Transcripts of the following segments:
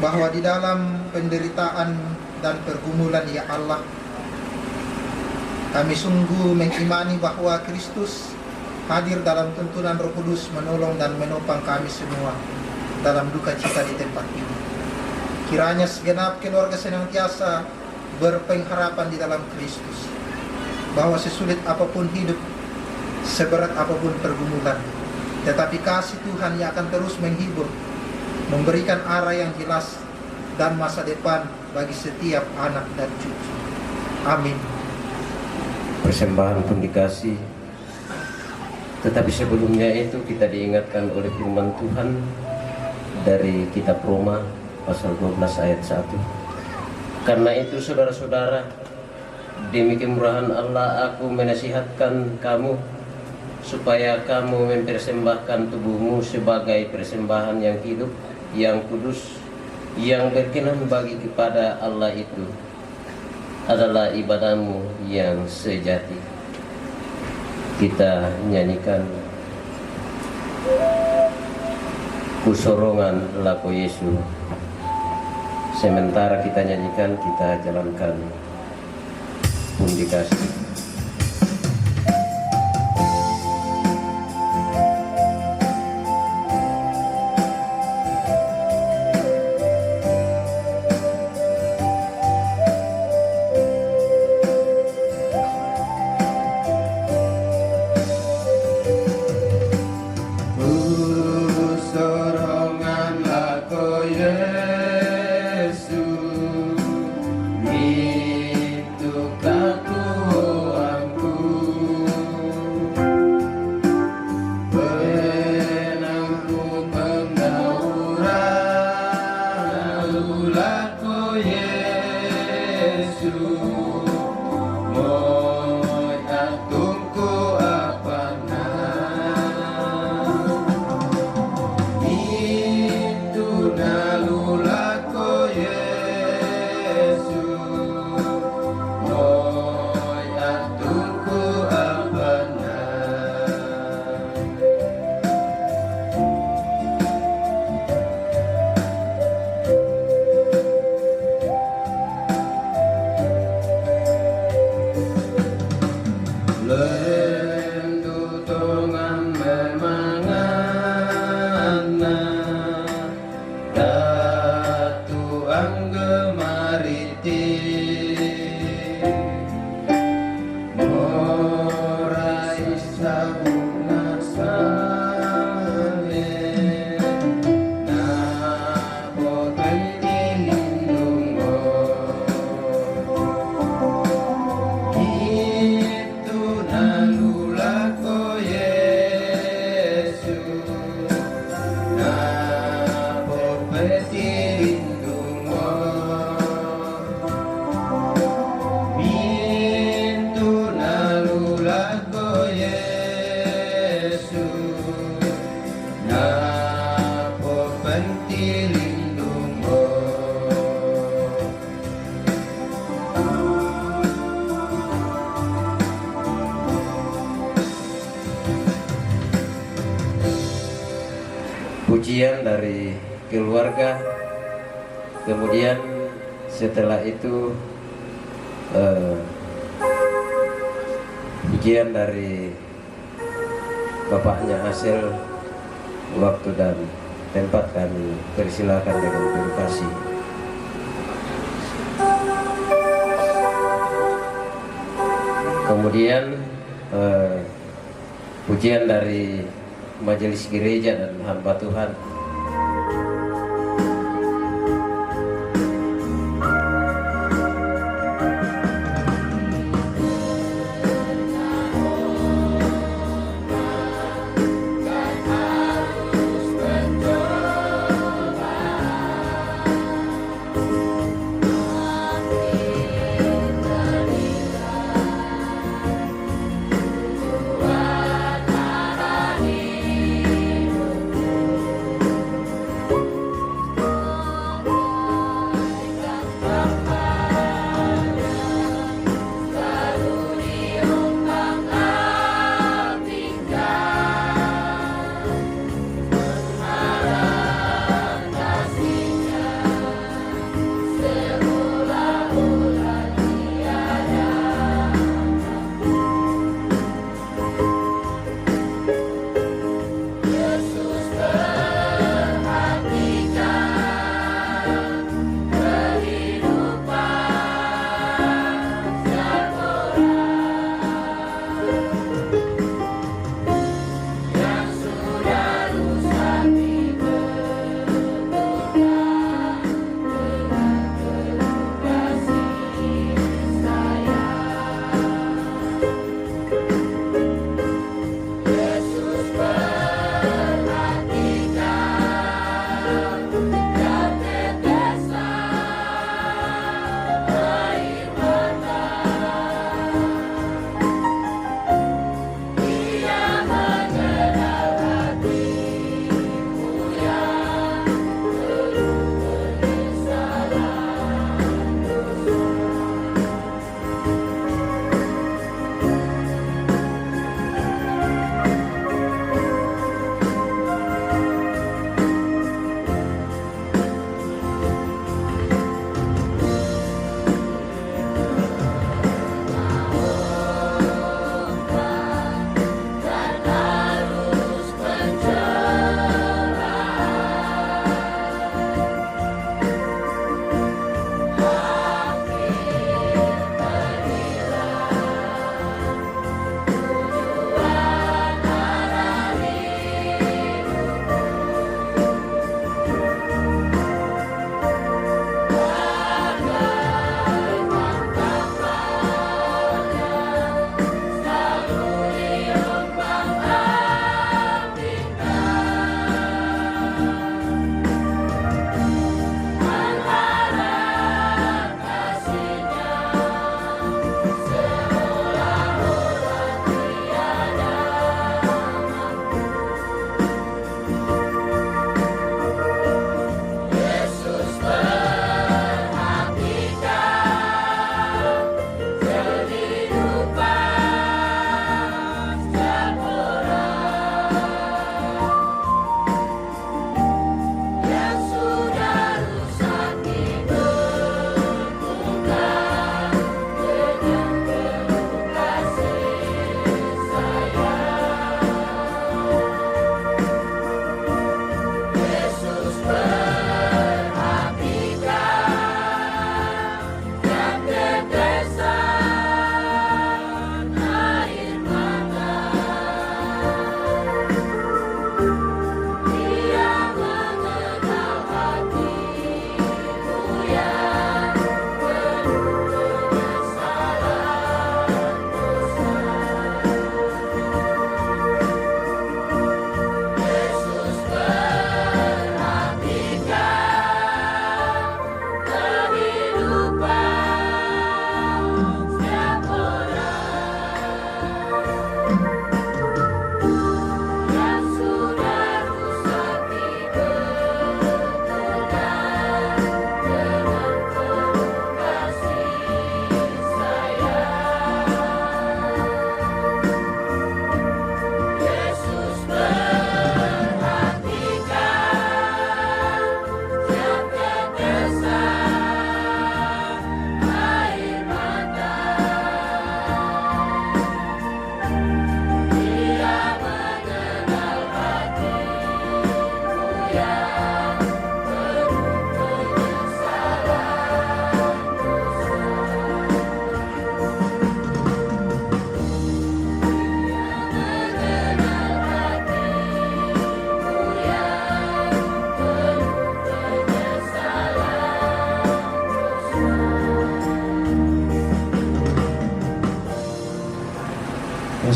bahwa di dalam penderitaan dan pergumulan ya Allah, kami sungguh mengimani bahwa Kristus hadir dalam tuntunan Roh Kudus menolong dan menopang kami semua dalam duka cita di tempat ini. Kiranya segenap keluarga senantiasa berpengharapan di dalam Kristus, bahwa sesulit apapun hidup, seberat apapun pergumulan, tetapi kasih Tuhan yang akan terus menghibur, memberikan arah yang jelas dan masa depan bagi setiap anak dan cucu. Amin. Persembahan pun dikasih. Tetapi sebelumnya itu kita diingatkan oleh firman Tuhan dari kitab Roma pasal 12 ayat 1. Karena itu saudara-saudara, demi kemurahan Allah aku menasihatkan kamu supaya kamu mempersembahkan tubuhmu sebagai persembahan yang hidup, yang kudus, yang berkenan bagi kepada Allah, itu adalah ibadahmu yang sejati. Kita nyanyikan kusorongan laku Yesus. Sementara kita nyanyikan, kita jalankan pun dikasih. Pujian dari keluarga, kemudian setelah itu pujian dari bapaknya hasil waktu dan tempat kami persilakan dengan terima kasih. Kemudian pujian dari majelis gereja dan hamba Tuhan.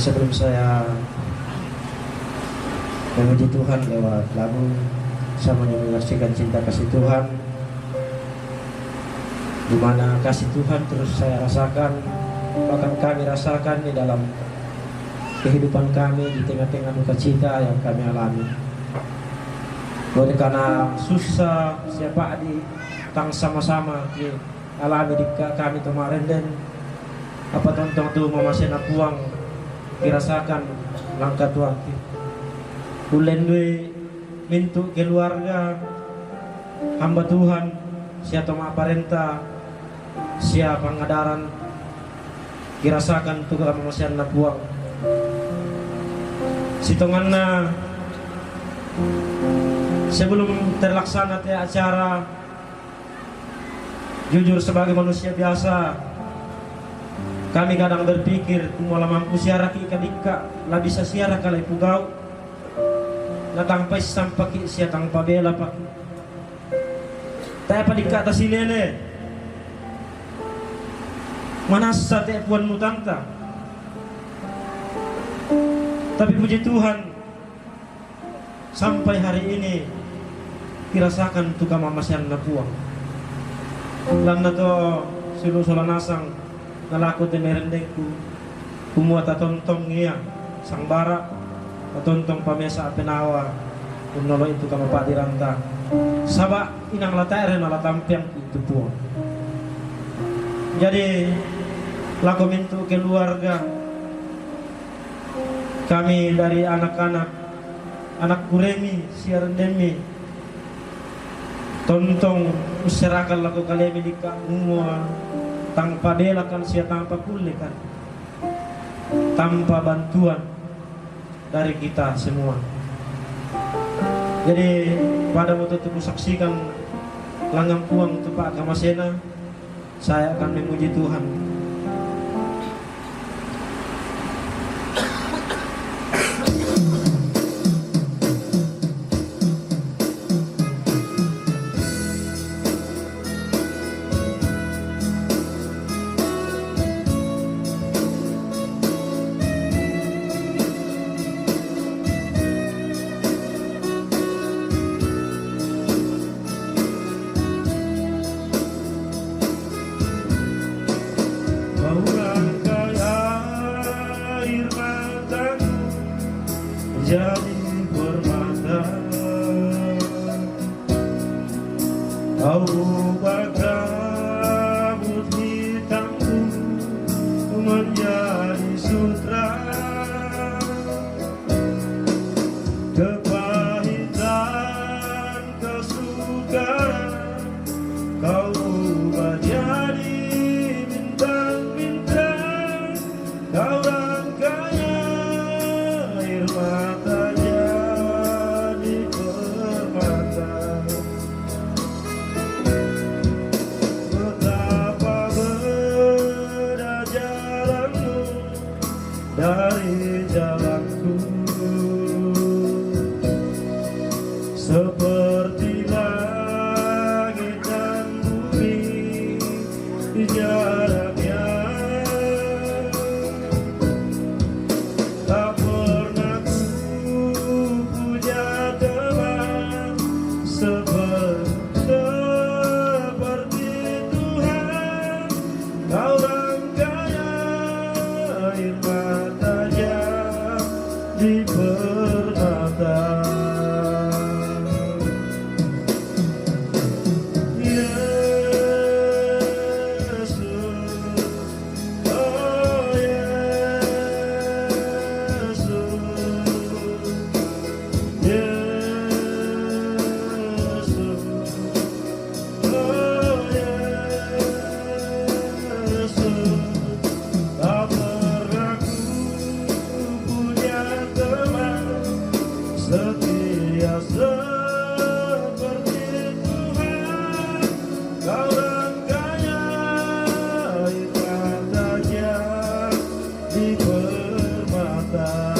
sebelum saya memuji Tuhan lewat lagu, saya menyaksikan cinta kasih Tuhan, di mana kasih Tuhan terus saya rasakan, bahkan kami rasakan di dalam kehidupan kami di tengah-tengah duka cita yang kami alami. Oleh karena susah siapa di tang sama-sama di alami di kami kemarin, dan apa tontong tu memasena puang dirasakan langkah Tuhan. Ulen dui mintu keluarga hamba Tuhan, siapa aparenta, siapa pengadaran dirasakan tu kami memasena puang. Sitonganna sebelum terlaksana acara, jujur sebagai manusia biasa, kami kadang berpikir malah mampu siara ki kadika lah bisa siara kalai pugau na tangpai sampaki sia tangpa bela pak tapi dika atas sinene manasa te puan mutanta. Tapi puji Tuhan, sampai hari ini dirasakan tukang mamasian na puang. Lan na to sulu solanasang nalako temerendengku kumua tatontong iya sang bara tatontong pamesa penawa unnolo itu kama padiranta saba inang latare na latampiang itu puang. Jadi lako mintu keluarga kami dari anak-anak, anak kuremi, siarendemi, tontong userakan laku kalemi di umua, tanpa delakan sia tanpa kulikan, tanpa bantuan dari kita semua. Jadi pada waktu itu saksikan langgam puang tepat kamasena, saya akan memuji Tuhan. Jadi permata kau berambut hitamku menjadi sutra kepahitan kesukaran kau menjadi bintang-bintang kau rangkanya air mata jadi permata. Betapa beda jalanmu dari jalanku, seperti langit dan bumi jaraknya. Tak pernah ku punya teman seperti Tuhan. Kau rangkanya air matanya di permata. Yesus, oh Yesus, Yesus, oh Yesus. Tak pernah ku punya teman setia seperti Tuhan. Kau rangkanya air matanya di permata.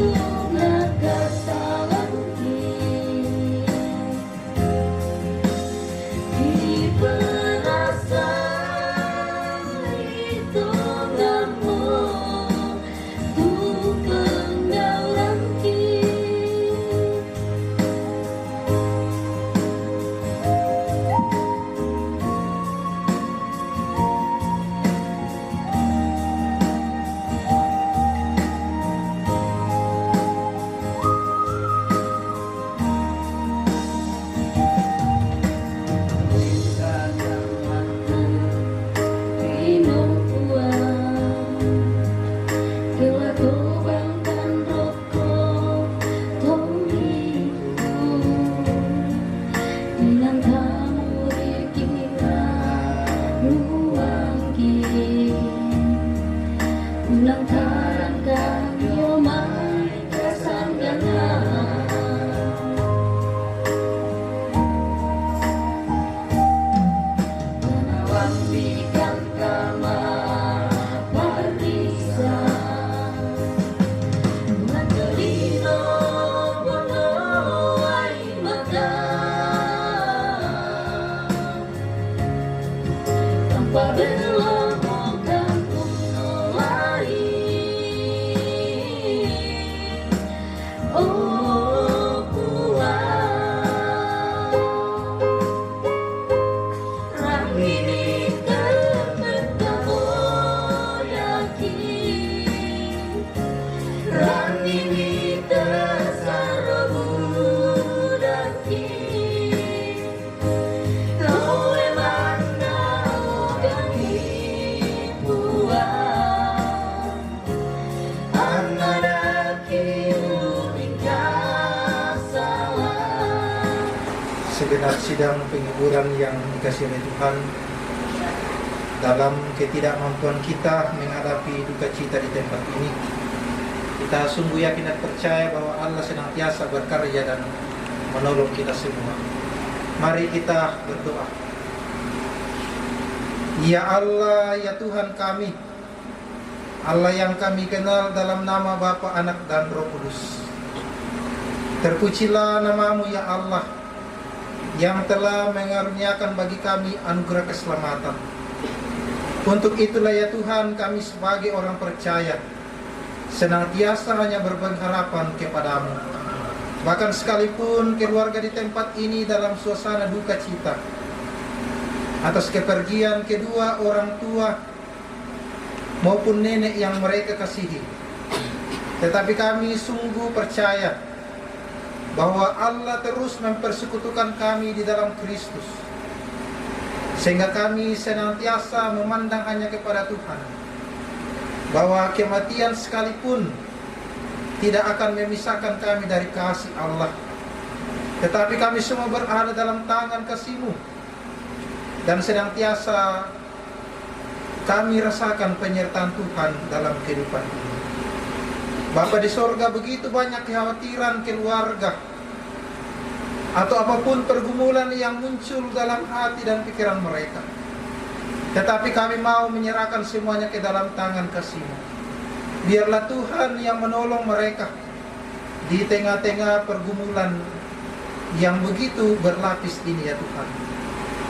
hitunglah kesalahanku, diperasaan hitunglah untuk penggalanku. Lantaran kami mai kesanggana, menawang bikan kama parisa, menterino bono ai maka, tanpa belum bukan uno lain. Oh kuat Ramini terpetamu yakin, Ramini tersarabu dakin, loe mana gangi puan, anadaki Segenap sidang penghiburan yang dikasihi oleh Tuhan, dalam ketidakmampuan kita menghadapi duka cita di tempat ini, kita sungguh yakin dan percaya bahwa Allah senantiasa berkarya dan menolong kita semua. Mari kita berdoa. Ya Allah, ya Tuhan kami, Allah yang kami kenal dalam nama Bapa, Anak, dan Roh Kudus. Terpujilah namamu ya Allah, yang telah mengaruniakan bagi kami anugerah keselamatan. Untuk itulah ya Tuhan, kami sebagai orang percaya senantiasa hanya berpengharapan kepadamu. Bahkan sekalipun keluarga di tempat ini dalam suasana duka cita atas kepergian kedua orang tua maupun nenek yang mereka kasihi, tetapi kami sungguh percaya bahwa Allah terus mempersekutukan kami di dalam Kristus, sehingga kami senantiasa memandang hanya kepada Tuhan, bahwa kematian sekalipun tidak akan memisahkan kami dari kasih Allah, tetapi kami semua berada dalam tangan kasih-Mu, dan senantiasa kami rasakan penyertaan Tuhan dalam kehidupan ini. Bapa di sorga, begitu banyak kekhawatiran keluarga atau apapun pergumulan yang muncul dalam hati dan pikiran mereka, tetapi kami mau menyerahkan semuanya ke dalam tangan kasih-Mu. Biarlah Tuhan yang menolong mereka di tengah-tengah pergumulan yang begitu berlapis ini ya Tuhan.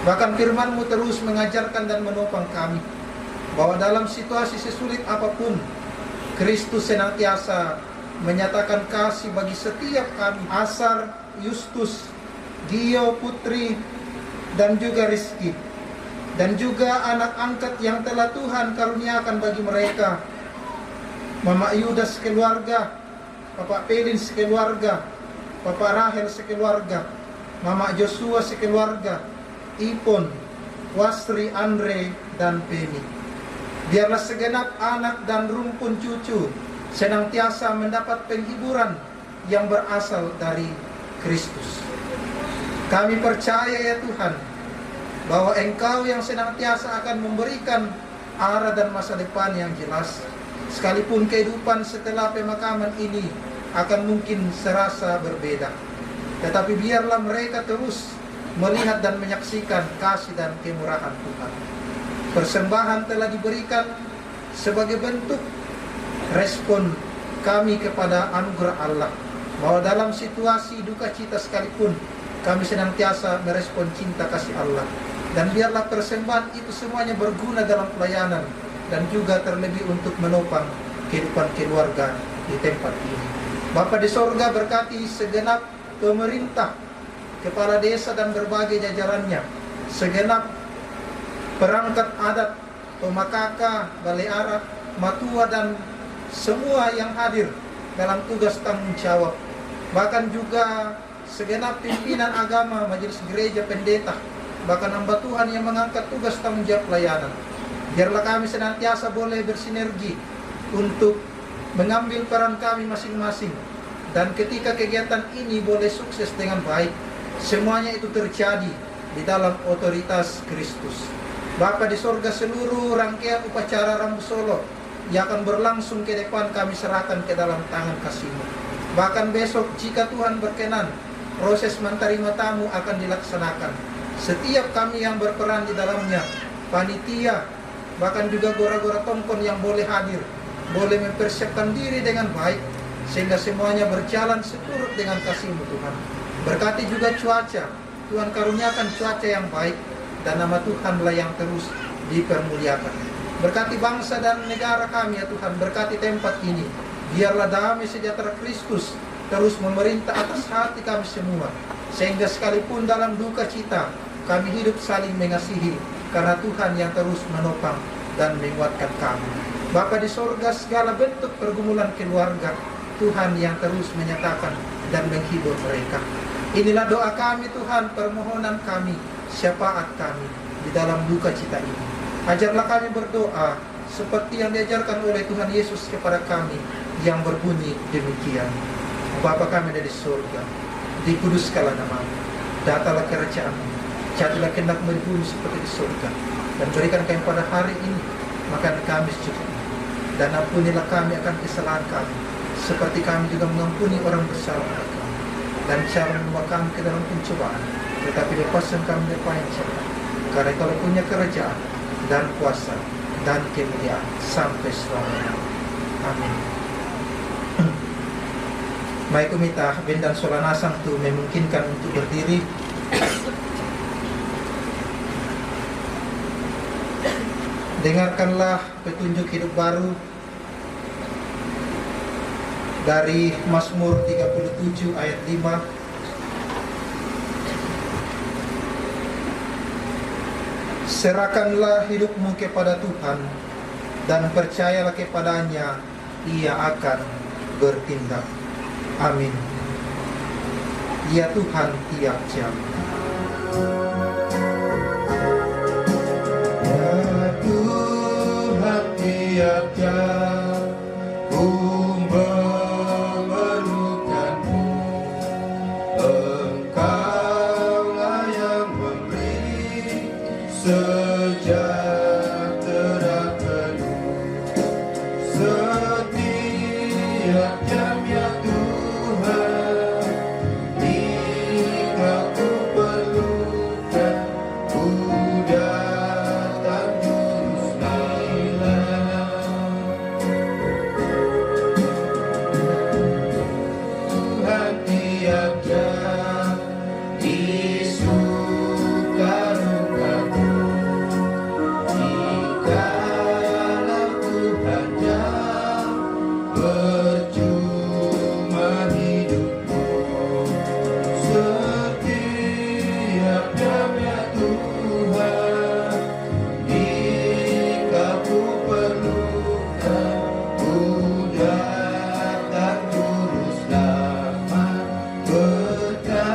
Bahkan firman-Mu terus mengajarkan dan menopang kami bahwa dalam situasi sesulit apapun, Kristus senantiasa menyatakan kasih bagi setiap kami. Asar, Yustus, Dio, Putri, dan juga Rizki, dan juga anak angkat yang telah Tuhan karuniakan bagi mereka, Mama Yudas sekeluarga, Bapak Pelin sekeluarga, Bapak Rahel sekeluarga, Mama Joshua sekeluarga, Ipon, Wasri, Andre, dan Penny. Biarlah segenap anak dan rumpun cucu senantiasa mendapat penghiburan yang berasal dari Kristus. Kami percaya ya Tuhan, bahwa Engkau yang senantiasa akan memberikan arah dan masa depan yang jelas, sekalipun kehidupan setelah pemakaman ini akan mungkin serasa berbeda. Tetapi biarlah mereka terus melihat dan menyaksikan kasih dan kemurahan Tuhan. Persembahan telah diberikan sebagai bentuk respon kami kepada anugerah Allah, bahwa dalam situasi duka cita sekalipun kami senantiasa merespon cinta kasih Allah. Dan biarlah persembahan itu semuanya berguna dalam pelayanan dan juga terlebih untuk menopang kehidupan keluarga di tempat ini. Bapa di sorga, berkati segenap pemerintah, kepala desa dan berbagai jajarannya, segenap perangkat adat, pemakaka, balai arat, matua dan semua yang hadir dalam tugas tanggung jawab. Bahkan juga segenap pimpinan agama, majelis gereja, pendeta, bahkan hamba Tuhan yang mengangkat tugas tanggung jawab pelayanan. Biarlah kami senantiasa boleh bersinergi untuk mengambil peran kami masing-masing. Dan ketika kegiatan ini boleh sukses dengan baik, semuanya itu terjadi di dalam otoritas Kristus. Bapa di sorga, seluruh rangkaian upacara Rambu Solo yang akan berlangsung ke depan kami serahkan ke dalam tangan kasih-Mu. Bahkan besok jika Tuhan berkenan, proses menerima tamu akan dilaksanakan. Setiap kami yang berperan di dalamnya, panitia, bahkan juga gora-gora tongkon yang boleh hadir, boleh mempersiapkan diri dengan baik, sehingga semuanya berjalan seturut dengan kasih-Mu Tuhan. Berkati juga cuaca, Tuhan karuniakan cuaca yang baik, dan nama Tuhanlah yang terus dipermuliakan. Berkati bangsa dan negara kami ya Tuhan, berkati tempat ini. Biarlah damai sejahtera Kristus terus memerintah atas hati kami semua, sehingga sekalipun dalam duka cita kami hidup saling mengasihi, karena Tuhan yang terus menopang dan menguatkan kami. Bapa di sorga, segala bentuk pergumulan keluarga, Tuhan yang terus menyatakan dan menghibur mereka. Inilah doa kami Tuhan, permohonan kami, syafaat kami di dalam duka cita ini. Ajarlah kami berdoa seperti yang diajarkan oleh Tuhan Yesus kepada kami, yang berbunyi demikian: Bapa kami dari surga, dikuduskanlah namamu, datanglah kerajaan-Mu, jadilah kehendak-Mu di bumi seperti di surga. Dan berikan kami pada hari ini makan kami secukupnya, dan ampunilah kami akan kesalahan kami, seperti kami juga mengampuni orang bersalah kepada kami. Dan jangan membawa kami ke dalam pencobaan, tetapi lepaskan kami dari yang jahat. Karena Engkau punya kerajaan dan kuasa dan kemuliaan sampai selamanya. Amin. Mai kumita bendan solanasang tu memungkinkan untuk berdiri. Dengarkanlah petunjuk hidup baru dari Mazmur 37 ayat 5. Serahkanlah hidupmu kepada Tuhan dan percayalah kepadanya, Ia akan bertindak. Amin. Ya Tuhan tiap jam. Ya Tuhan tiap jam ku memerlukan-Mu. Engkaulah yang memberi sejahtera penuh setiap jam ya Tuhan. Jika ku perlukan, ku datang jurus Tuhan tiap jam di suka-dukaku. Jikalau Tuhan jam percuma hidupku, setiap jam ya Tuhan. Jika ku perlukan, ku datang jurus damai. Berkatilah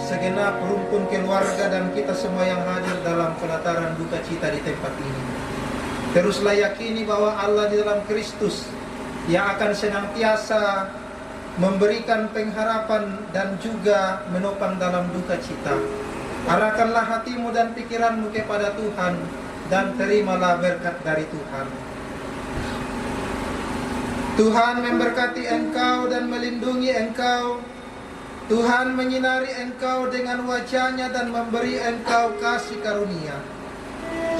segenap rumpun keluarga dan kita semua yang hadir dalam pelataran duka cita di tempat ini. Teruslah yakini bahwa Allah di dalam Kristus yang akan senantiasa memberikan pengharapan dan juga menopang dalam duka cita. Arahkanlah hatimu dan pikiranmu kepada Tuhan dan terimalah berkat dari Tuhan. Tuhan memberkati engkau dan melindungi engkau. Tuhan menyinari engkau dengan wajah-Nya dan memberi engkau kasih karunia.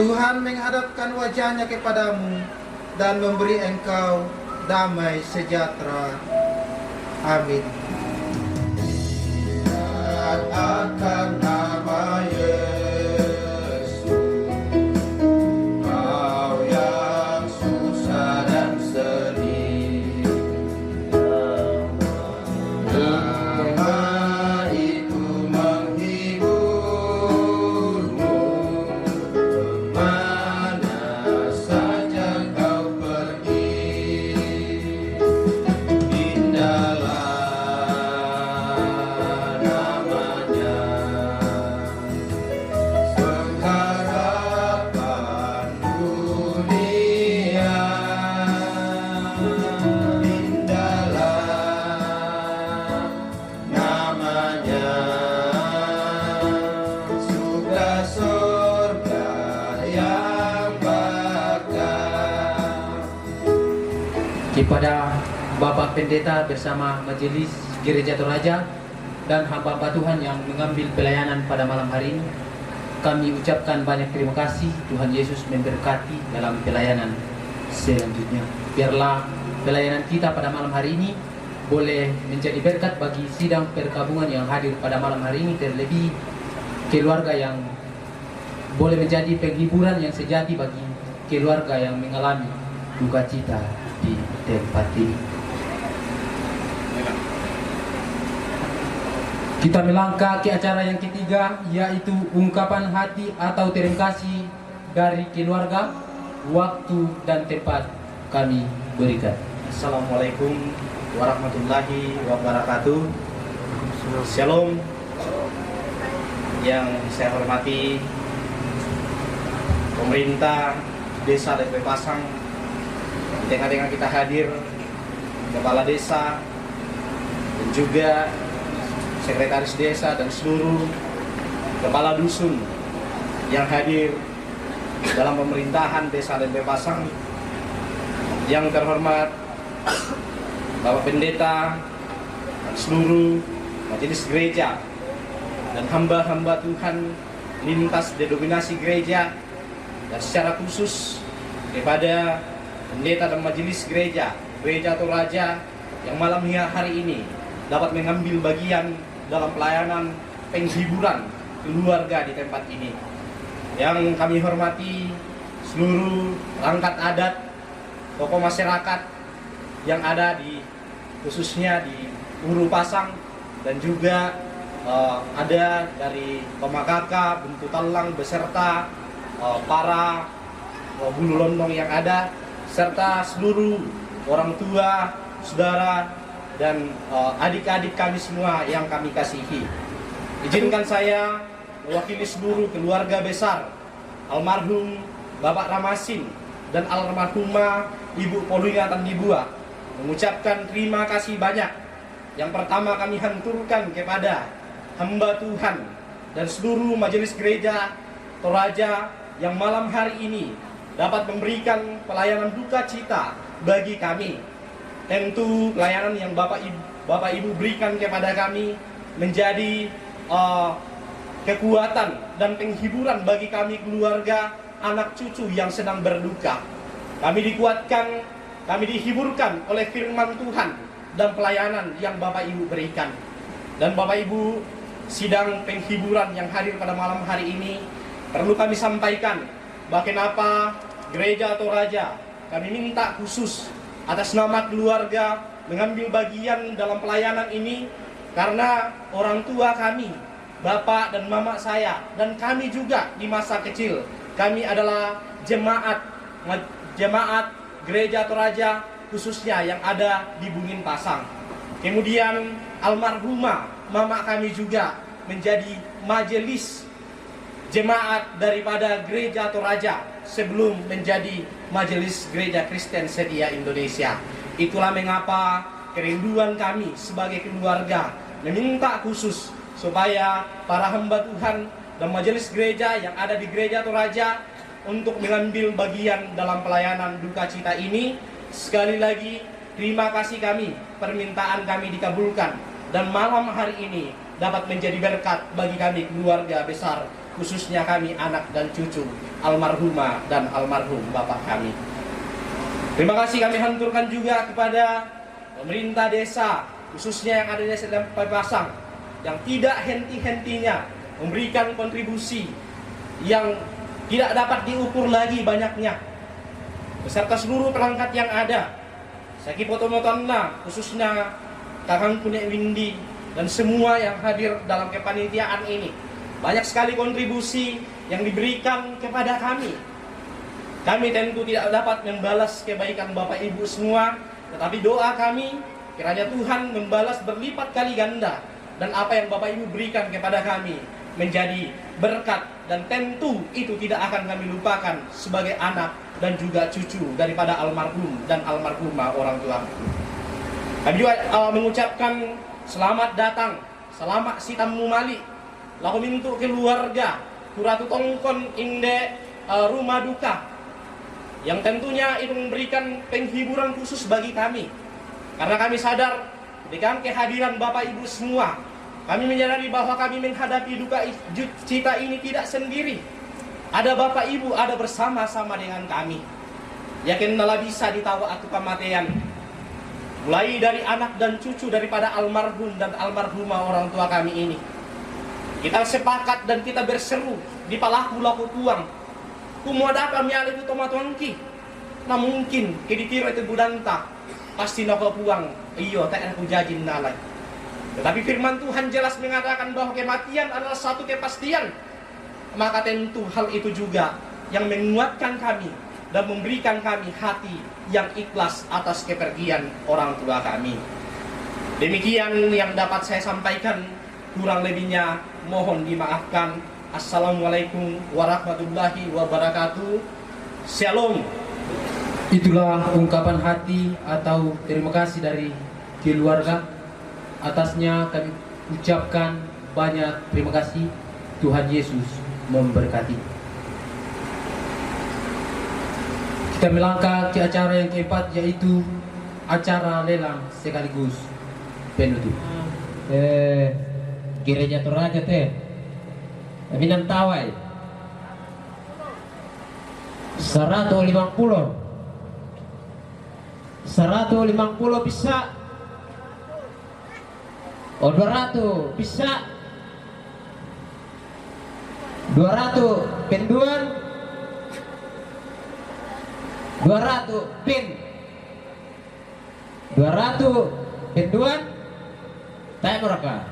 Tuhan menghadapkan wajahnya kepadamu dan memberi engkau damai sejahtera. Amin. Akan nama Yesus, kau yang susah dan sedih, nama itu menghiburmu kemana saja kau pergi. Indahlah namanya, pengharapan dunia. Indahlah namanya, surga surga yang bakal. Kepada Bapak Pendeta bersama Majelis Gereja Toraja dan hamba-hamba Tuhan yang mengambil pelayanan pada malam hari ini, kami ucapkan banyak terima kasih. Tuhan Yesus memberkati dalam pelayanan selanjutnya. Biarlah pelayanan kita pada malam hari ini boleh menjadi berkat bagi sidang perkabungan yang hadir pada malam hari ini, terlebih keluarga yang boleh menjadi penghiburan yang sejati bagi keluarga yang mengalami duka cita di tempat ini. Kita melangkah ke acara yang ketiga, yaitu ungkapan hati atau terima kasih dari keluarga. Waktu dan tempat kami berikan. Assalamualaikum warahmatullahi wabarakatuh. Shalom. Yang saya hormati pemerintah Desa DP Pasang, di tengah-tengah kita hadir Kepala Desa dan juga Sekretaris Desa dan seluruh Kepala Dusun yang hadir dalam pemerintahan Desa DP Pasang. Yang terhormat Bapak Pendeta dan seluruh Majelis Gereja dan hamba-hamba Tuhan lintas denominasi gereja, dan secara khusus kepada Pendeta dan Majelis Gereja Toraja yang malam hari ini dapat mengambil bagian dalam pelayanan penghiburan keluarga di tempat ini. Yang kami hormati seluruh perangkat adat, tokoh masyarakat yang ada di khususnya di Uru Pasang, dan juga ada dari Pemakaka, Bentu Talang beserta para bulu londong yang ada, serta seluruh orang tua, saudara, dan adik-adik kami semua yang kami kasihi. Izinkan saya mewakili seluruh keluarga besar almarhum Bapak Ramasin dan almarhumah Ibu Polina Tandibua mengucapkan terima kasih banyak. Yang pertama kami haturkan kepada hamba Tuhan dan seluruh Majelis Gereja Toraja yang malam hari ini dapat memberikan pelayanan duka cita bagi kami. Tentu pelayanan yang Bapak Ibu berikan kepada kami menjadi kekuatan dan penghiburan bagi kami keluarga, anak cucu yang sedang berduka. Kami dikuatkan, kami dihiburkan oleh firman Tuhan dan pelayanan yang Bapak Ibu berikan. Dan Bapak Ibu, sidang penghiburan yang hadir pada malam hari ini perlu kami sampaikan bahwa kenapa Gereja Toraja kami minta khusus atas nama keluarga mengambil bagian dalam pelayanan ini, karena orang tua kami, bapak dan mama saya, dan kami juga di masa kecil, kami adalah jemaat Gereja Toraja khususnya yang ada di Bungin Pasang. Kemudian almarhumah mama kami juga menjadi majelis jemaat daripada Gereja Toraja sebelum menjadi Majelis Gereja Kristen Setia Indonesia. Itulah mengapa kerinduan kami sebagai keluarga meminta khusus supaya para hamba Tuhan dan majelis gereja yang ada di Gereja Toraja untuk mengambil bagian dalam pelayanan duka cita ini. Sekali lagi terima kasih kami, permintaan kami dikabulkan, dan malam hari ini dapat menjadi berkat bagi kami keluarga besar khususnya kami anak dan cucu almarhumah dan almarhum bapak kami. Terima kasih kami haturkan juga kepada pemerintah desa, khususnya yang ada di desa Lempai Pasang, yang tidak henti-hentinya memberikan kontribusi yang tidak dapat diukur lagi banyaknya, beserta seluruh perangkat yang ada. Saki foto-fotonya, khususnya Kakang Punek Windy dan semua yang hadir dalam kepanitiaan ini. Banyak sekali kontribusi yang diberikan kepada kami. Kami tentu tidak dapat membalas kebaikan Bapak Ibu semua, tetapi doa kami kiranya Tuhan membalas berlipat kali ganda, dan apa yang Bapak Ibu berikan kepada kami menjadi berkat, dan tentu itu tidak akan kami lupakan sebagai anak dan juga cucu daripada almarhum dan almarhumah orang tua. Kami juga mengucapkan selamat datang, selamat sitamu mali, laku mintu keluarga, kuratu tongkon inde rumah duka, yang tentunya itu memberikan penghiburan khusus bagi kami. Karena kami sadar dengan kehadiran Bapak Ibu semua, kami menyadari bahwa kami menghadapi duka cita ini tidak sendiri. Ada Bapak Ibu, ada bersama-sama dengan kami. Yakin nala bisa ditawa atau kematian. Mulai dari anak dan cucu daripada almarhum dan almarhumah orang tua kami ini. Kita sepakat dan kita berseru di palaku laku tuang. Kumada kami ada itu tomatuangki. Nah mungkin kedikira itu budanta. Pasti noko puang. Iyo tak aku jajin nalai. Tetapi firman Tuhan jelas mengatakan bahwa kematian adalah satu kepastian. Maka tentu hal itu juga yang menguatkan kami dan memberikan kami hati yang ikhlas atas kepergian orang tua kami. Demikian yang dapat saya sampaikan, kurang lebihnya mohon dimaafkan. Assalamualaikum warahmatullahi wabarakatuh. Shalom. Itulah ungkapan hati atau terima kasih dari keluarga. Atasnya kami ucapkan banyak terima kasih. Tuhan Yesus memberkati. Kita melangkah ke acara yang keempat, yaitu acara lelang sekaligus penutup. Gereja Toraja teh Minang Tawai 150 bisa. Oh 200 bisa. 200 penduan 200 pin 200 penduan tanya mereka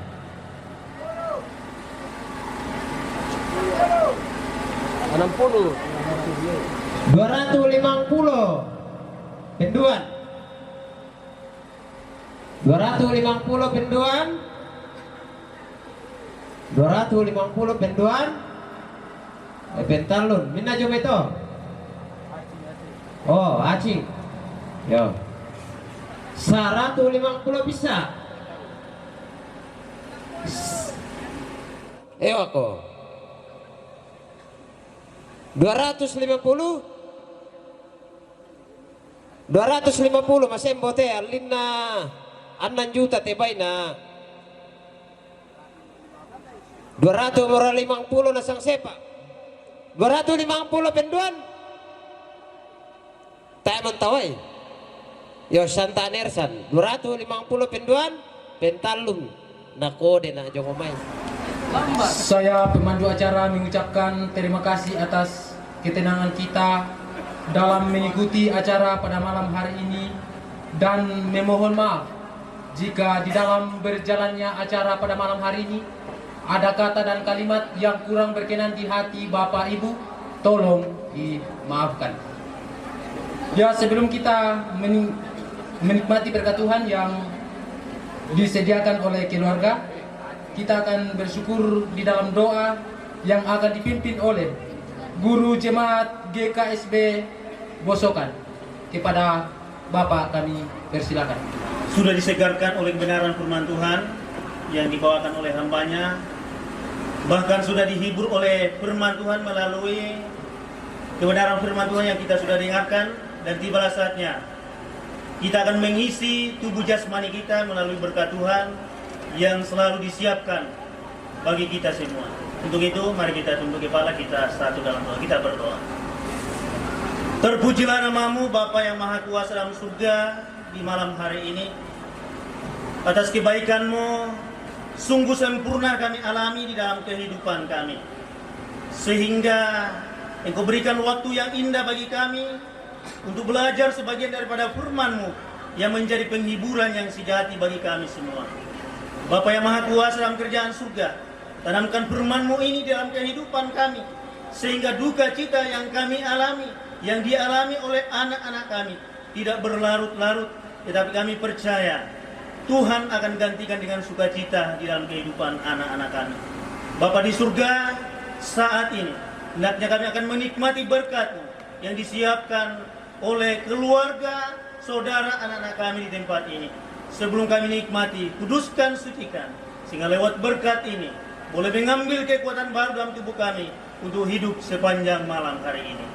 250 penduan 250 penduan 250 penduan pentalun mina jom itu. Oh, acing. Yo. 150 bisa. Aku. 250 masih embote alina 6 juta tebaina 200 moral 50 nasang sepa 250 penduan tak mentawai yo Santa Nersan 250 penduan pentalung nakode na jongomay. Saya pemandu acara mengucapkan terima kasih atas ketenangan kita dalam mengikuti acara pada malam hari ini, dan memohon maaf jika di dalam berjalannya acara pada malam hari ini ada kata dan kalimat yang kurang berkenan di hati Bapak Ibu, tolong dimaafkan. Ya, sebelum kita menikmati berkat Tuhan yang disediakan oleh keluarga, kita akan bersyukur di dalam doa yang akan dipimpin oleh Guru Jemaat GKSB Bosokan. Kepada Bapak kami persilakan. Sudah disegarkan oleh kebenaran firman Tuhan yang dibawakan oleh hambanya, bahkan sudah dihibur oleh firman Tuhan melalui kebenaran firman Tuhan yang kita sudah dengarkan, dan tibalah saatnya kita akan mengisi tubuh jasmani kita melalui berkat Tuhan yang selalu disiapkan bagi kita semua. Untuk itu, mari kita tunduk kepala kita satu dalam doa. Kita berdoa. Terpujilah namamu, Bapa yang Maha Kuasa dalam surga, di malam hari ini. Atas kebaikanmu, sungguh sempurna kami alami di dalam kehidupan kami. Sehingga Engkau berikan waktu yang indah bagi kami untuk belajar sebagian daripada firman-Mu yang menjadi penghiburan yang sejati bagi kami semua. Bapa yang Maha Kuasa dalam kerjaan surga, tanamkan firman-Mu ini dalam kehidupan kami, sehingga duka cita yang kami alami, yang dialami oleh anak-anak kami, tidak berlarut-larut, tetapi kami percaya Tuhan akan gantikan dengan sukacita di dalam kehidupan anak-anak kami. Bapa di surga, saat ini hendaknya kami akan menikmati berkat-Mu yang disiapkan oleh keluarga, saudara, anak-anak kami di tempat ini. Sebelum kami nikmati, kuduskan, sucikan, sehingga lewat berkat ini boleh mengambil kekuatan baru dalam tubuh kami untuk hidup sepanjang malam hari ini.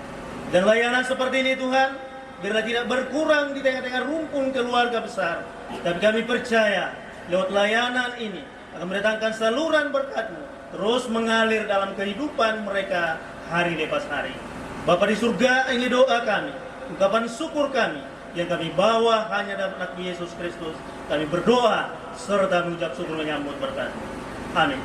Dan layanan seperti ini Tuhan, biarlah tidak berkurang di tengah-tengah rumpun keluarga besar, tapi kami percaya lewat layanan ini akan mendatangkan saluran berkat-Mu terus mengalir dalam kehidupan mereka hari lepas hari. Bapa di surga, ini doa kami, ungkapan syukur kami yang kami bawa hanya dalam nama Yesus Kristus. Kami berdoa serta mengucap syukur menyambut berkat-Mu. Amin.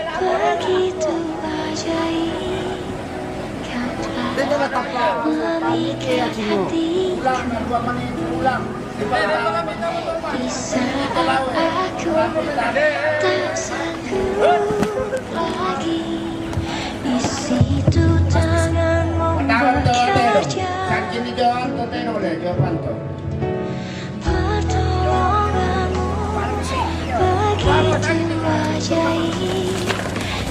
Begitu ajaib, Kau telah memikat hatiku. Di saat aku tak sanggup lagi, di situ tangan-Mu bekerja. Pertolongan-Mu begitu ajaib,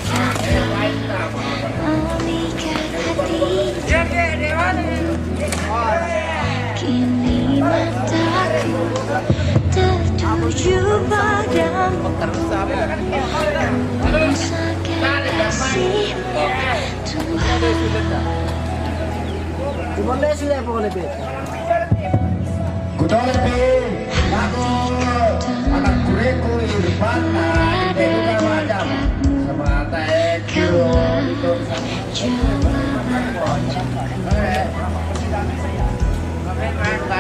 Kau telah memikat hatiku. Kini mataku tertuju padamu, merasakan kasih-Mu Tuhan.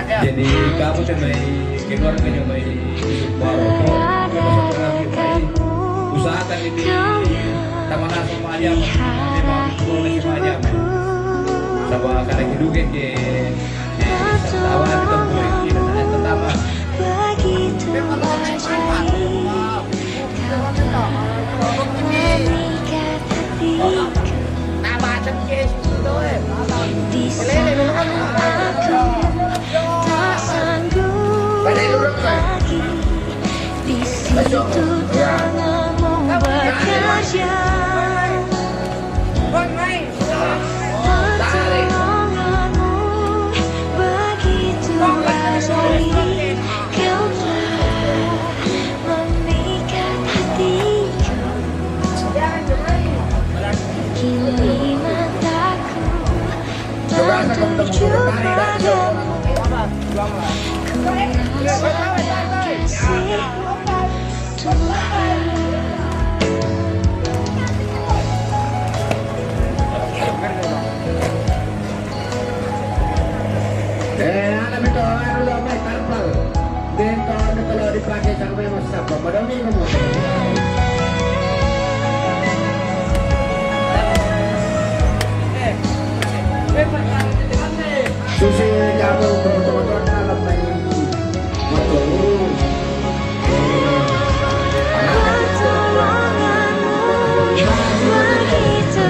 Jadi kamu sampai keluarga yang baik baru usahakan ini taman sama aja memang boleh sama aja sama karena hidup ke awal kita boleh kita tetap Begitu ajaib, Kau telah memikat hatiku. Di saat aku tak sanggup lagi, di situ tangan-Mu bekerja. Pertolongan-Mu begitu ajaib, Kau telah memikat hatiku. Kini mataku tertuju padamu, ku merasakan kasih-Mu Tuhan. anak itu udah main karpal dan kalau dipakai sampai masa pada ini kamu susi kamu teman-teman dalam main motor Pertolongan-Mu begitu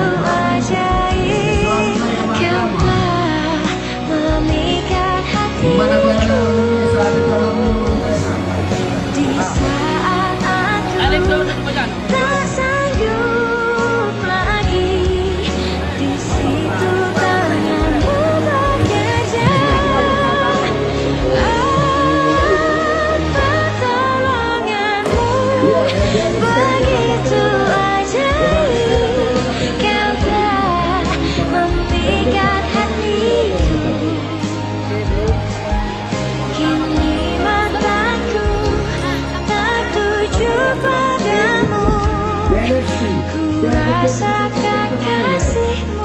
rasakan kasih-Mu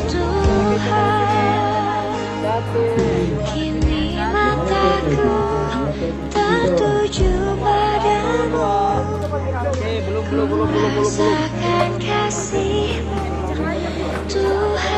Tuhan. Kini mataku tertuju padamu, rasakan kasih-Mu Tuhan.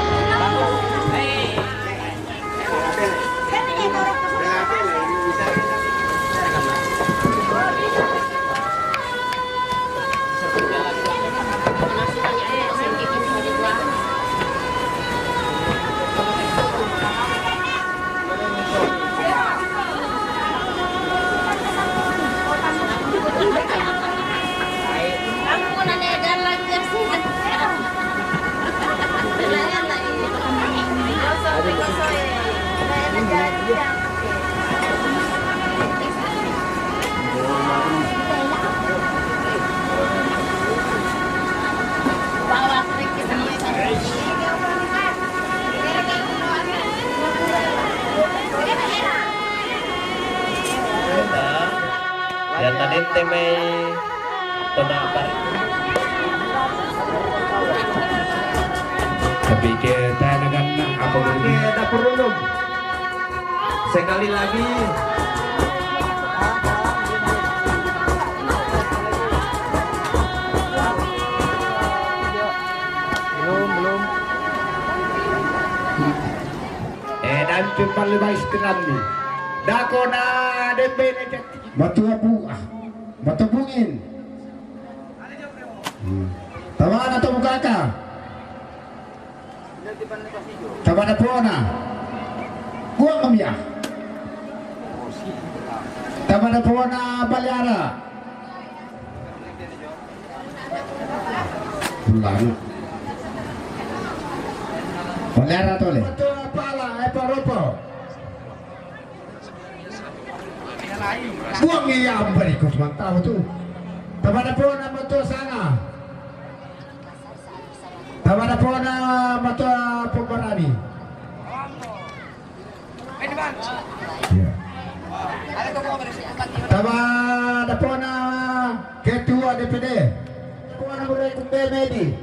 Dan tadi temai pendapat. Tapi kita dengan apa lagi? Dapur umum. Sekali lagi. Belum. Dan cuma 5 istirahat nih. Dakona DP necek. Matubungin. Tawana atau bukaka? Tabana pona. Kuang mamya. Tabana pona balyara. Bulan. Balyara tole. Betul pala eparopo. Buang iya berikut mantap tu. Tabana pona mato sana. Tabana pona mato pemberani. Tabana pona ketua DPD. Pona berikut Medi.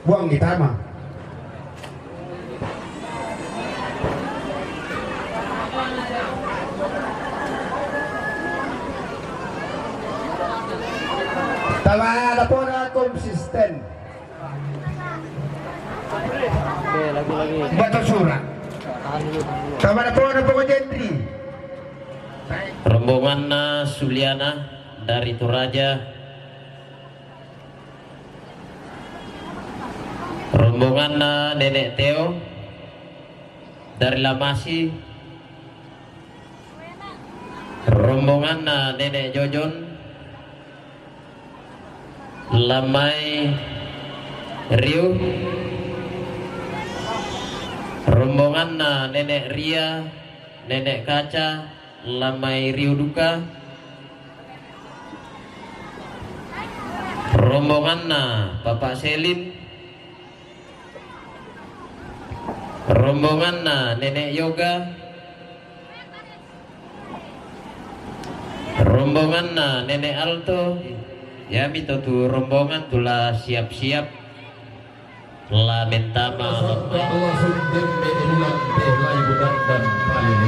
Buang kita mah. Tawa po na konsisten. Lagi. Bato surat. Tawa na po na pokojentri. Rombongan Suliana dari Toraja, rombongan Nenek Theo dari Lamasi, rombongan Nenek Jojon Lamai Riu, rombongan Nenek Ria, Nenek Kaca Lamai Riu Duka, rombongan Bapak Selin, rombongan Nenek Yoga, rombongan Nenek Alto. Ya mito tu rombongan tulah siap-siap la mentama Allah sundem berulang teh layu dan paling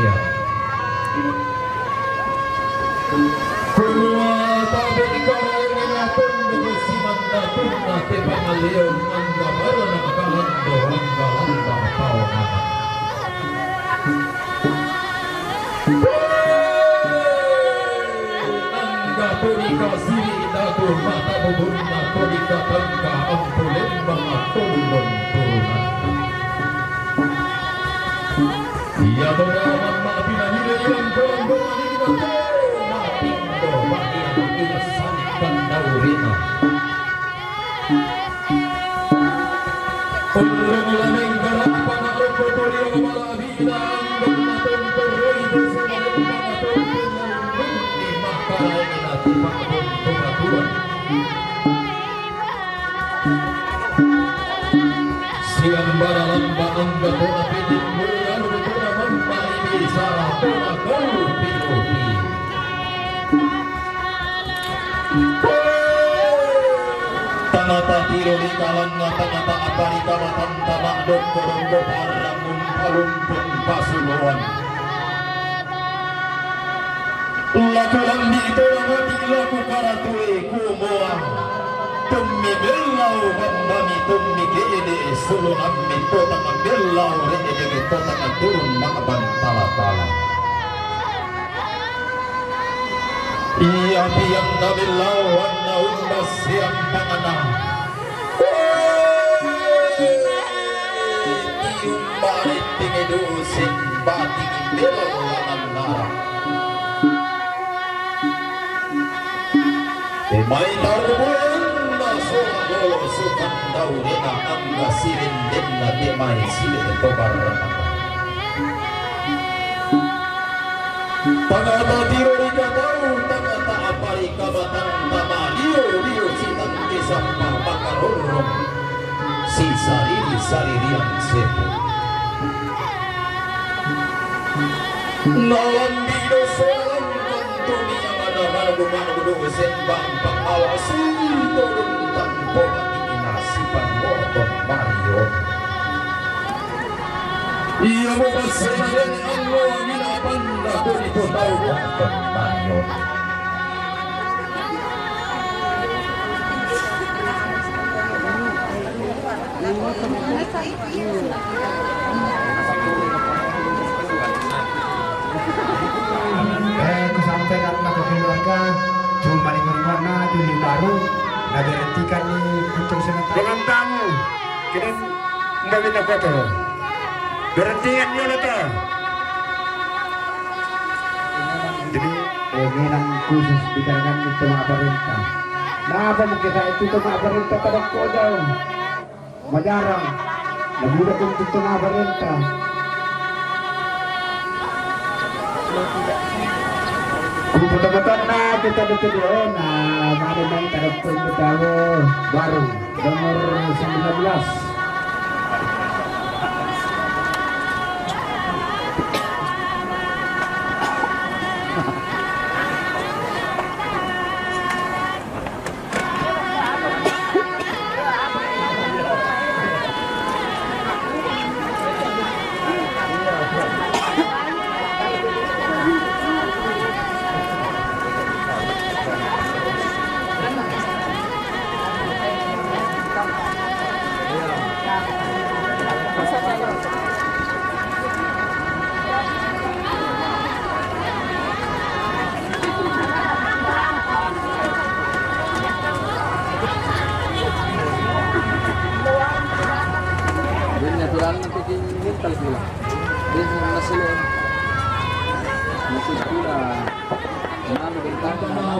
Kulwa tabik ikaw pun simanda tunna te pangaliyon anda marana kalando hangga pawana. Anda turika siri datu mata bubunna turika tangka ampulen bang tulun turunan. Ia beramam maafina hile yang berombongan ini matindo bagian ilasankan daurina. Ulung lameng garapan aku kotorio malabida anggon naton teroi bersemarin naton penanggung di makara inati pakun tumatuan. Siang baralan ba angga tona pidin mulan tona mamba ini sarah tona kau tiro di kalang ngata-ngata apa di kamatan tamak dok koronggo paramun palumpun pasuluan. Lakukan di itu lagi laku karatui kumuang. Tumi belau bambami tumi kene sulun amin kota belau rene dege kota turun makaban tala-tala. Iya biang nabilau warna umbas siang panganah. Tium balik tinggi dusin bating belau langan narah. Mai tarbuan nasolo sukan daurena angga sirin denna temai silin tobarana. Tangata tiro rika tau tangata apari kabatan tama liu sitan kisapa pakarorong si saririan sepu. Nalam bido solang kantumi yang ada gumana gudu sembang pengawas turun tanpa nasiban motor Mario. Ia mempersenang Allah mina banda kuni ko tahu motor Mario. Kusampaikan ke keluarga cuma di warna di baru nggak berhentikan nih untuk sementara dengan tamu kini nggak minta foto berhentikan nyonya tuh jadi keinginan khusus dikarenakan itu pemerintah nah apa kita itu pemerintah pada kodam majarang dan mudah untuk pemerintah betul-betul nah kita betul nah ada main telepon kita baru nomor 19.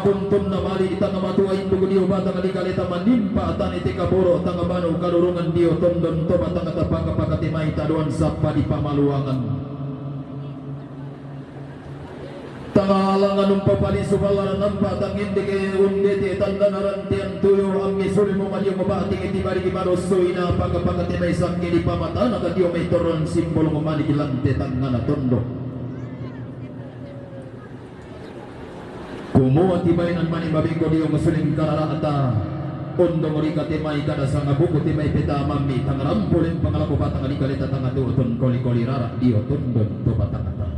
Buntun na mali itang matuain dugo diyo batang alikalita manimpa tani tikaburo tangabano kalurungan diyo tondon to batang atapang kapakatimay taduan sapa di pamaluangan tangalangan umpapali subalaran nampa tangin dike undeti tanda narantian tuyo ang misuri mo madiyo mabating itibari kimaros suina pagkapakatimay sakki di pamatana kadiyo may toron simbolo mo mali kilante tangana tondo. Kumuha tibay ng manibabiko diyo masuling kararata Undo morika timay kada sa ngabuko timay pita mami Tangarampulin pangalapo patang alikalita tangatuton koli-koli rara diyo tundon to patangata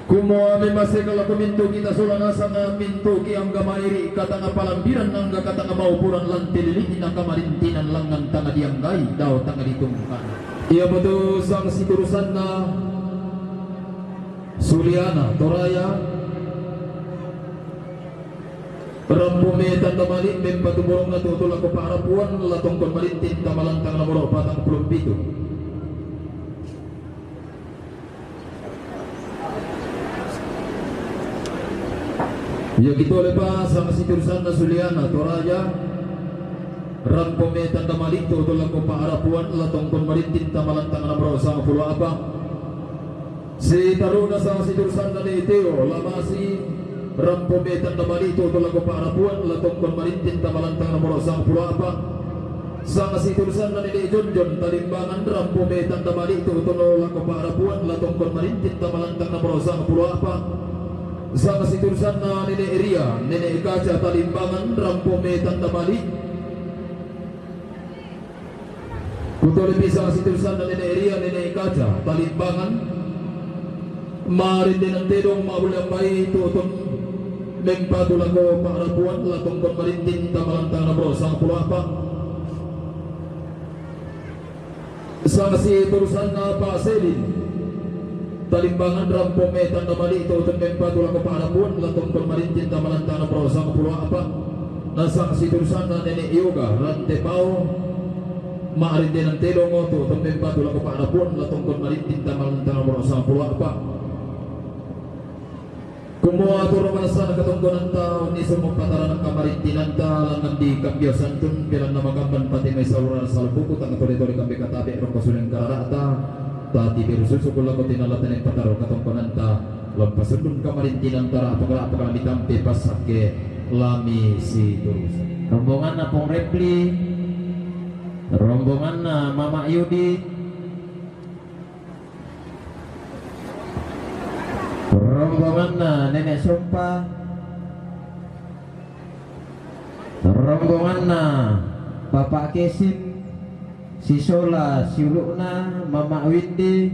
Kumuha may masikala kuminto kita sulanasa nga minto ki ang gamairi Katanga palambiran ng katanga maupuran lantililikin ang kamarintinan lang ng tanga dianggay daw tanga ditungkan Iya betul sang siturusan na Suliana, Toraya Rampume tanda malik Mempatumurong na tutulak ko paarapuan Latong kon malintin tamalantang na muro Patang pulong pito Ya gitu lepas Sang siturusan na Suliana, Toraya Rampume tanda malik Tutulak ko paarapuan Latong kon malintin tamalantang na muro Sang pulo apa Si taruna sa siturusan na ni Teo Lamasi Rampumetan na malito Tulago paarapuan Latong kon malintin tamalantang na moro Sang pulo apa Sa siturusan na ni Jonjon Talimbangan Rampumetan na malito Tulago paarapuan Latong kon malintin tamalantang na moro Sang pulo apa Sama siturusan na Nenek Eria, Nenek Kaca Talimbangan, Rampome Tanda Bali. Kutuli bisa siturusan na Nenek Eria, Nenek Kaca Talimbangan. Marin din ang tidong maulang bayi tutong mengpatulang ko paarapuan latong konmarintin tamalantang na bro sa pulapa. Sama si turusan na Paselin Talimbangan Rampome Tanda Bali ito utang mempatulang ko paarapuan latong konmarintin tamalantang na bro sa pulapa. Nasa si turusan na Nenek Yoga Rantepao. Maarin din ang tidong ko utang mempatulang ko paarapuan latong konmarintin tamalantang na bro sa pulapa. Kumuha ito naman sa nakatungkunan tao ni sumupatara ng kamarintinan ta langan di kambyo santun bilang namagamban pati may saluran sa albukot ang tuloy-tuloy kambyo katabi rong kasuling kararata tati birususukul ako tinalatan ng pataro katungkunan ta lampasundun kamarintinan ta apakala mitampi pasake lami si turusan Rombongan na Pong Repli, rombongan na Mama Yudi, rombongan na Nenek Sumpa, rombongan na Bapak Kesim, si Sola, si Lukna, Mama Windy,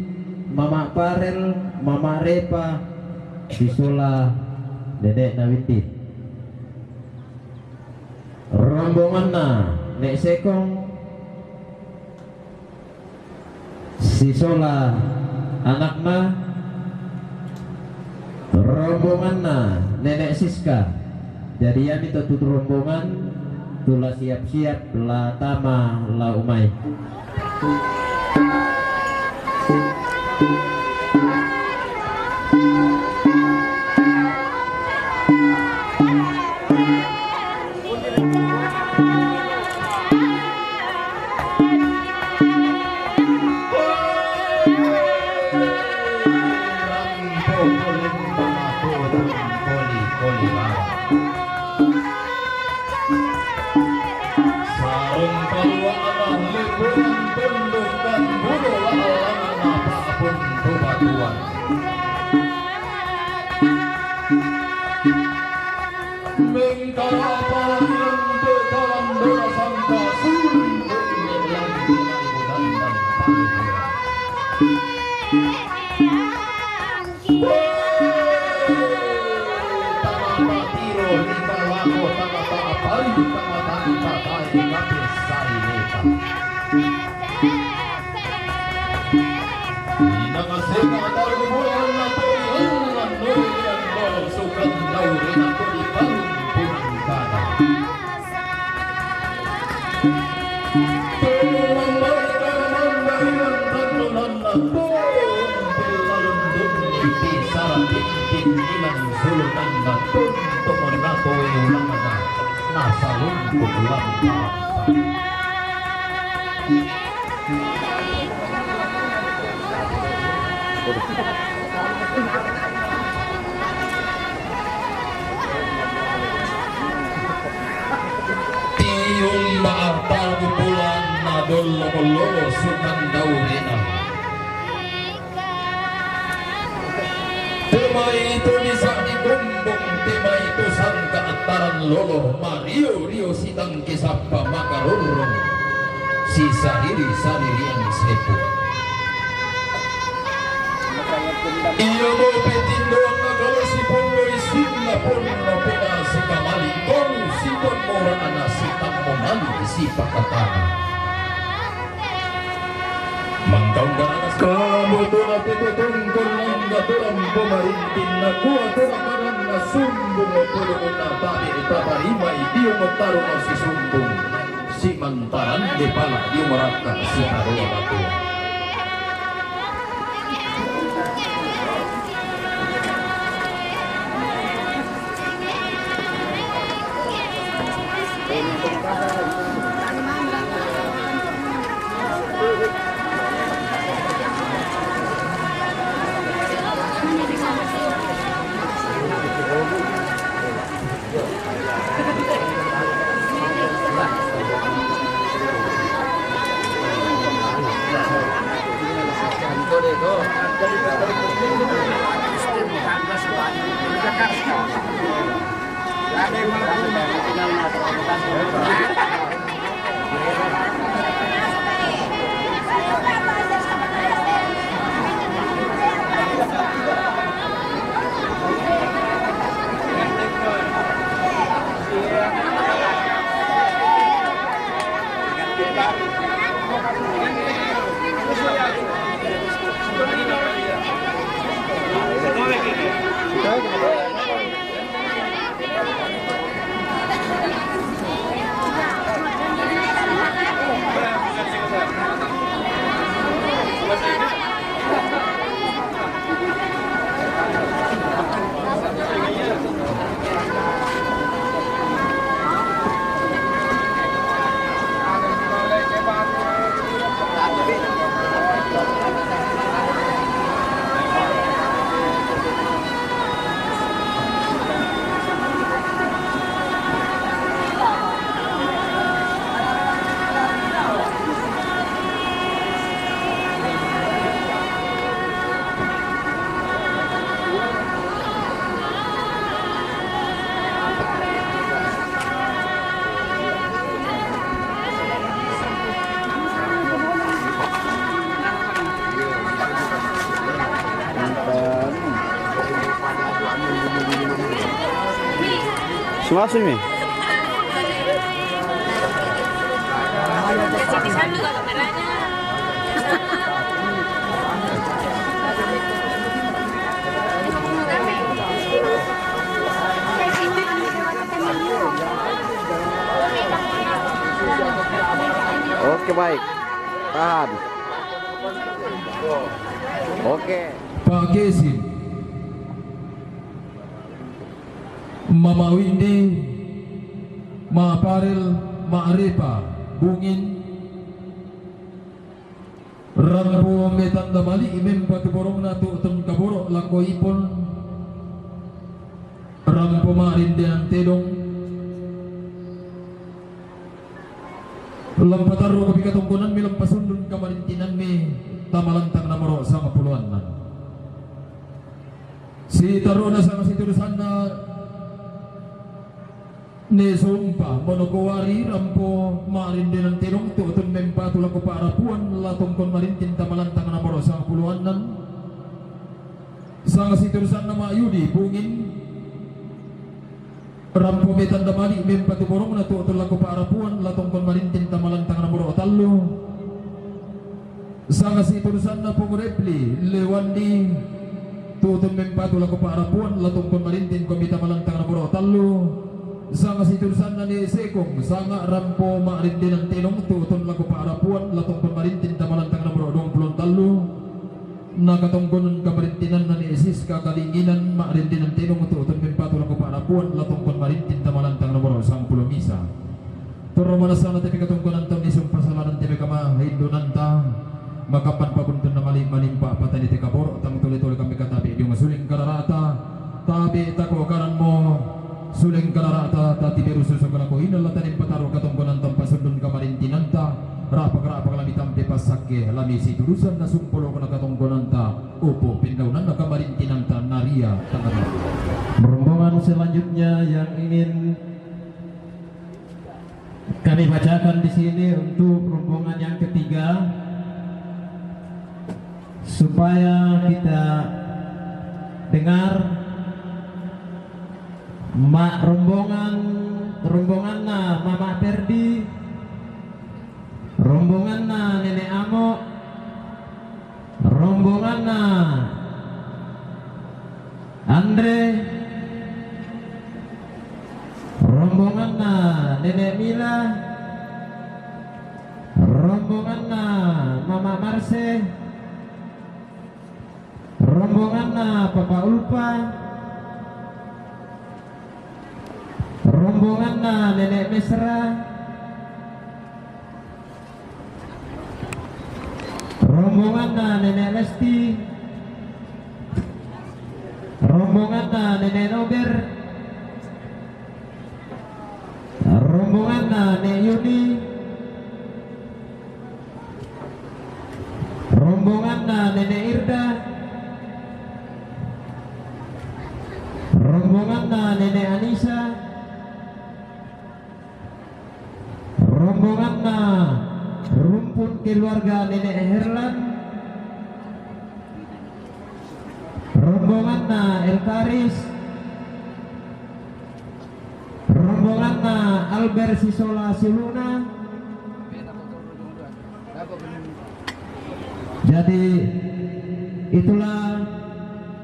Mama Parel, Mama Repa, si Sola, Nenek Nawindi. Rombongan na Nek Sekong, si Sola, anakna. Rombongan na Nenek Siska. Jadi yan itu tutur rombongan tula siap-siap la tama la umay. Tiung maatal bulan nadol lolo sukan daurina. Tema itu bisa digumbung, tema itu sangka ataran lolo Mario Rio sidang kisapa makarurung si sariri-saririan sepu. Iyo mo petindo ang nagalo si Polo isin na Polo pina si Kamali Kong si Polo ana si Tammonali si Pakatana. Mangkaw gananas kamu tulad itutong kulang gaturam pumarintin na kuha tulakaran na sumbong o pulungon na tabi itaparimay di umataro na si sumbong si mantaran di pala di umaraka si Arua Batu. Jadi Sumasin mi? Oke, baik. Tahan. Oke. Pak Gesin, Mama Windy, Ma Paril, Ma Arepa, Bungin, Rambo Metan Damali, Imem Patuborong na tuutun kaboro, Lako Ipon, Rampo Marindian Tedong, Lampataro Kapikatungkunan, Milampasundun Kamarintinan Mi, Tamalantang Namoro, sama puluhan man. Si Taruna sama si Turusan na ni Sumpa Monokowari Rampo Marindin ang Tirong Tuutun Mempa Tulak ko Paarapuan Latong kon Marintin Tamalantang Namoro sa puluhan nan Sang si Turusan na Mayudi Bungin Rampo Metan Damali Mempa Tuborong na Tulak ko Paarapuan Latong kon Marintin Tamalantang Namoro Talo Sang si Turusan na Pumurepli Lewandi Tutun Mempa Tulak ko Paarapuan Latong kon Marintin Komita Malantang Namoro Talo Sanga situlusan na ni Sekong Sanga Rampo Maarindin ang Tinong Tutun Lago Paarapuan Latong Pamarintin Tamalantang Namoro 20 talo Nakatungkunan Kamarintinan na ni Isis Kakalinginan Maarindin ang Tinong Tutun Mempa Lago Paarapuan Latong Pamarintin Tamalantang Namoro 10 misa Turo manasana tepi katungkunan to ni sumpasalanan tepi kama hindunan ta Makapan pabuntun na malimpa patay ni Tekabor Tang tuloy-tuloy kami katabi Di masuling kararata Tabi tako karan mo Suling kararata tati biru susukan ako inalatanin pataro katungkunan tampasundun kamarintinanta rapak-rapak lami tampe pasake lami si turusan na sumpulo ka nakatungkunan ta upo pindaunan na kamarintinanta naria tangan. Rombongan selanjutnya yang ingin kami bacakan di sini untuk rombongan yang ketiga supaya kita dengar rombongan na Mama Perdi, rombongan na Nenek Amo, rombongan na Andre, rombongan na Nenek Mila, rombongan na Mama Marse, rombongan na Papa Ulpa, rombongan na Nenek Mesra, rombongan na Nenek Lesti, rombongan na Nenek Nober, rombongan na Nek Yuni, rombongan na Nenek Irda, rombonganna Nenek Anissa, rombonganna rumpun keluarga Nenek Herlan, rombonganna Elkaris, rombonganna Albert Sisola Siluna. Jadi itulah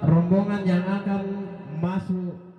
rombongan yang akan masuk